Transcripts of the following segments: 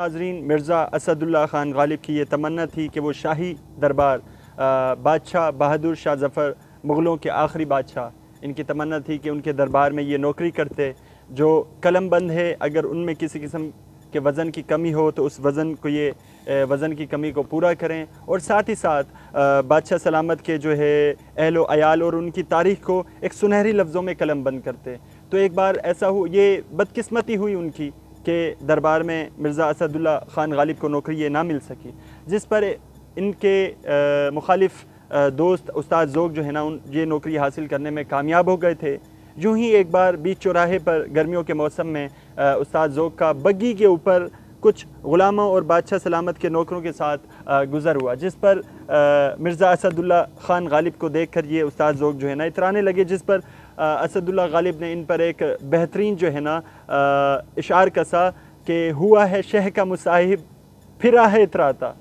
ناظرین، مرزا اسد اللہ خان غالب کی یہ تمنا تھی کہ وہ شاہی دربار بادشاہ بہادر شاہ ظفر، مغلوں کے آخری بادشاہ، ان کی تمنا تھی کہ ان کے دربار میں یہ نوکری کرتے جو قلم بند ہے۔ اگر ان میں کسی قسم کے وزن کی کمی ہو تو اس وزن کی کمی کو پورا کریں، اور ساتھ ہی ساتھ بادشاہ سلامت کے جو ہے اہل و عیال اور ان کی تاریخ کو ایک سنہری لفظوں میں قلم بند کرتے۔ تو ایک بار ایسا یہ بدقسمتی ہوئی ان کی کہ دربار میں مرزا اسد اللہ خان غالب کو نوکری یہ نہ مل سکی، جس پر ان کے مخالف دوست استاد ذوق جو ہے نا یہ نوکری حاصل کرنے میں کامیاب ہو گئے تھے۔ یوں ہی ایک بار بیچ چوراہے پر گرمیوں کے موسم میں استاد ذوق کا بگی کے اوپر کچھ غلاموں اور بادشاہ سلامت کے نوکروں کے ساتھ گزر ہوا، جس پر مرزا اسد اللہ خان غالب کو دیکھ کر یہ استاد ذوق جو ہے نا اترانے لگے، جس پر اسد اللہ غالب نے ان پر ایک بہترین جو ہے نا اشعار کسا کہ ہوا ہے شہ کا مصاحب پھرا ہے اتراتا،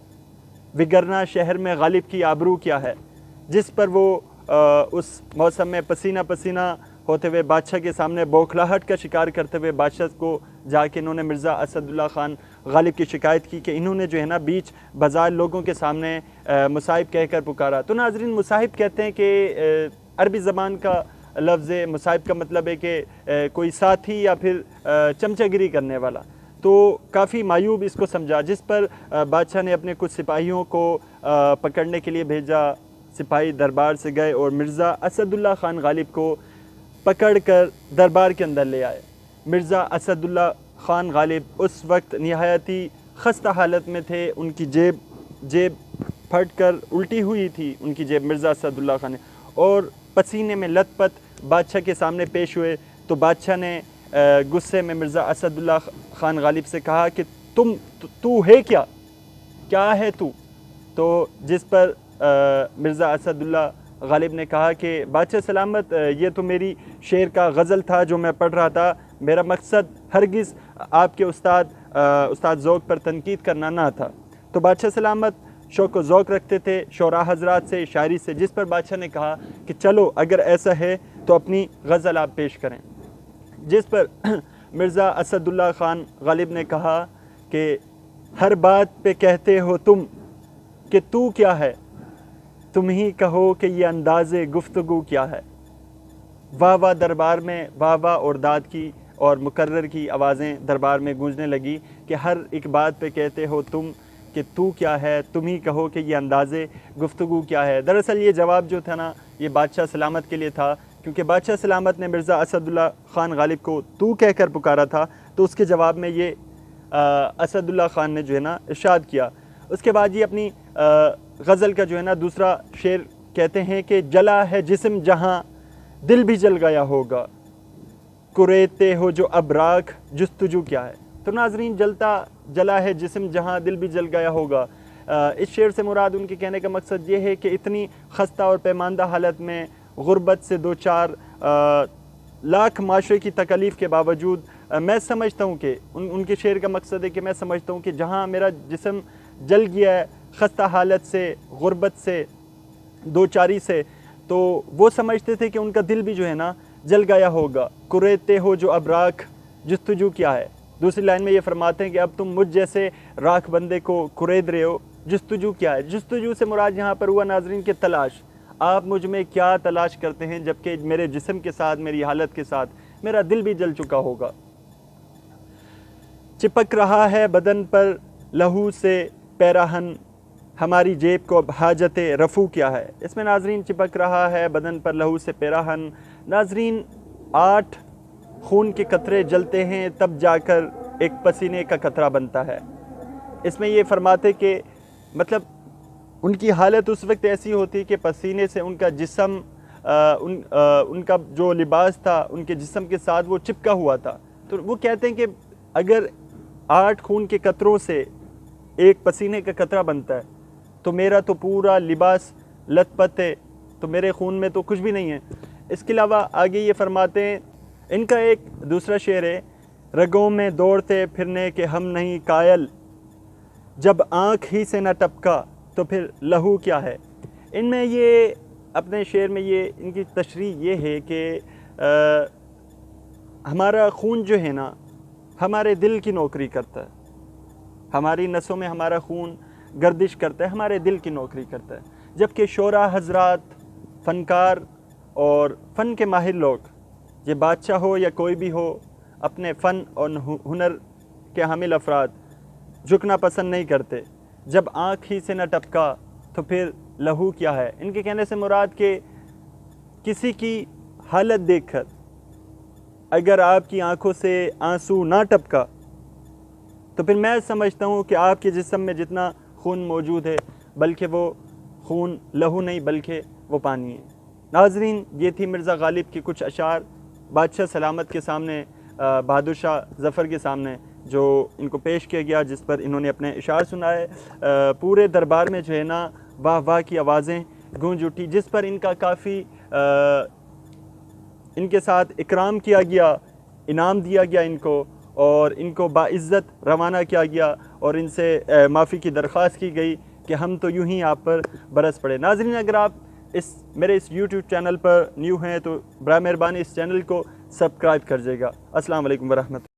وگرنہ شہر میں غالب کی آبرو کیا ہے، جس پر وہ اس موسم میں پسینہ پسینہ ہوتے ہوئے بادشاہ کے سامنے بوکھلاہٹ کا شکار کرتے ہوئے بادشاہ کو جا کے انہوں نے مرزا اسد اللہ خان غالب کی شکایت کی کہ انہوں نے جو ہے نا بیچ بازار لوگوں کے سامنے مصاحب کہہ کر پکارا۔ تو ناظرین، مصاحب کہتے ہیں کہ عربی زبان کا لفظ مصاحب کا مطلب ہے کہ کوئی ساتھی یا پھر چمچہ گیری کرنے والا۔ تو کافی معیوب اس کو سمجھا، جس پر بادشاہ نے اپنے کچھ سپاہیوں کو پکڑنے کے لیے بھیجا۔ سپاہی دربار سے گئے اور مرزا اسد اللہ خان غالب کو پکڑ کر دربار کے اندر لے آئے۔ مرزا اسد اللہ خان غالب اس وقت نہایتی خستہ حالت میں تھے، ان کی جیب پھٹ کر الٹی ہوئی تھی، ان کی جیب مرزا اسد اللہ خان، اور پسینے میں لت پت بادشاہ کے سامنے پیش ہوئے۔ تو بادشاہ نے غصے میں مرزا اسد اللہ خان غالب سے کہا کہ تو ہے کیا ہے تو جس پر مرزا اسد اللہ غالب نے کہا کہ بادشاہ سلامت، یہ تو میری شعر کا غزل تھا جو میں پڑھ رہا تھا، میرا مقصد ہرگز آپ کے استاد ذوق پر تنقید کرنا نہ تھا۔ تو بادشاہ سلامت شوق و ذوق رکھتے تھے شعراء حضرات سے، شاعری سے، جس پر بادشاہ نے کہا کہ چلو اگر ایسا ہے تو اپنی غزل آپ پیش کریں، جس پر مرزا اسد اللہ خان غالب نے کہا کہ ہر بات پہ کہتے ہو تم کہ تو کیا ہے، تم ہی کہو کہ یہ انداز گفتگو کیا ہے۔ واہ واہ دربار میں واہ واہ اور داد کی اور مقرر کی آوازیں دربار میں گونجنے لگی کہ ہر ایک بات پہ کہتے ہو تم کہ تو کیا ہے، تم ہی کہو کہ یہ انداز گفتگو کیا ہے۔ دراصل یہ جواب جو تھا نا یہ بادشاہ سلامت کے لیے تھا، کیونکہ بادشاہ سلامت نے مرزا اسد اللہ خان غالب کو تو کہہ کر پکارا تھا، تو اس کے جواب میں یہ اسد اللہ خان نے جو ہے نا ارشاد کیا۔ اس کے بعد یہ اپنی غزل کا جو ہے نا دوسرا شعر کہتے ہیں کہ جلا ہے جسم جہاں دل بھی جل گیا ہوگا، کریتے ہو جو اب راکھ جستجو کیا ہے۔ تو ناظرین، جلا ہے جسم جہاں دل بھی جل گیا ہوگا، اس شعر سے مراد ان کے کہنے کا مقصد یہ ہے کہ اتنی خستہ اور پیماندہ حالت میں غربت سے دو چار لاکھ معاشرے کی تکالیف کے باوجود میں سمجھتا ہوں کہ ان کے شعر کا مقصد ہے کہ میں سمجھتا ہوں کہ جہاں میرا جسم جل گیا ہے خستہ حالت سے، غربت سے، دو چاری سے، تو وہ سمجھتے تھے کہ ان کا دل بھی جو ہے نا جل گیا ہوگا۔ کریتے ہو جو اب راکھ جستجو کیا ہے۔ دوسری لائن میں یہ فرماتے ہیں کہ اب تم مجھ جیسے راکھ بندے کو کرید رہے ہو، جستجو کیا ہے۔ جستجو سے مراد یہاں پر ہوا ناظرین کہ تلاش، آپ مجھ میں کیا تلاش کرتے ہیں، جبکہ میرے جسم کے ساتھ، میری حالت کے ساتھ میرا دل بھی جل چکا ہوگا۔ چپک رہا ہے بدن پر لہو سے پیراہن، ہماری جیب کو اب حاجت رفو کیا ہے۔ اس میں ناظرین چپک رہا ہے بدن پر لہو سے پیراہن، ناظرین 8 خون کے قطرے جلتے ہیں تب جا کر ایک پسینے کا قطرہ بنتا ہے۔ اس میں یہ فرماتے کہ مطلب ان کی حالت اس وقت ایسی ہوتی کہ پسینے سے ان کا جسم، ان کا جو لباس تھا ان کے جسم کے ساتھ وہ چپکا ہوا تھا۔ تو وہ کہتے ہیں کہ اگر 8 خون کے قطروں سے ایک پسینے کا قطرہ بنتا ہے تو میرا تو پورا لباس لت پت ہے، تو میرے خون میں تو کچھ بھی نہیں ہے۔ اس کے علاوہ آگے یہ فرماتے ہیں، ان کا ایک دوسرا شعر ہے، رگوں میں دوڑتے پھرنے کے ہم نہیں قائل، جب آنکھ ہی سے نہ ٹپکا تو پھر لہو کیا ہے۔ ان میں یہ اپنے شعر میں یہ ان کی تشریح یہ ہے کہ ہمارا خون جو ہے نا ہمارے دل کی نوکری کرتا ہے، ہماری نسوں میں ہمارا خون گردش کرتا ہے، ہمارے دل کی نوکری کرتا ہے. جبکہ شعراء حضرات، فنکار اور فن کے ماہر لوگ، یہ بادشاہ ہو یا کوئی بھی ہو، اپنے فن اور ہنر کے حامل افراد جھکنا پسند نہیں کرتے. جب آنکھ ہی سے نہ ٹپکا تو پھر لہو کیا ہے. ان کے کہنے سے مراد کہ کسی کی حالت دیکھ کر اگر آپ کی آنکھوں سے آنسو نہ ٹپکا تو پھر میں سمجھتا ہوں کہ آپ کے جسم میں جتنا خون موجود ہے بلکہ وہ خون لہو نہیں بلکہ وہ پانی ہے. ناظرین، یہ تھی مرزا غالب کی کچھ اشعار بادشاہ سلامت کے سامنے، بہادر شاہ ظفر کے سامنے، جو ان کو پیش کیا گیا، جس پر انہوں نے اپنے اشعار سنائے. پورے دربار میں جو ہے نا واہ واہ کی آوازیں گونج اٹھی، جس پر ان کا کافی ان کے ساتھ اکرام کیا گیا، انعام دیا گیا ان کو، اور ان کو باعزت روانہ کیا گیا اور ان سے معافی کی درخواست کی گئی کہ ہم تو یوں ہی آپ پر برس پڑے. ناظرین، اگر آپ میرے اس یوٹیوب چینل پر نیو ہیں تو براہ مہربانی اس چینل کو سبسکرائب کر جائے گا. السلام علیکم ورحمۃ اللہ.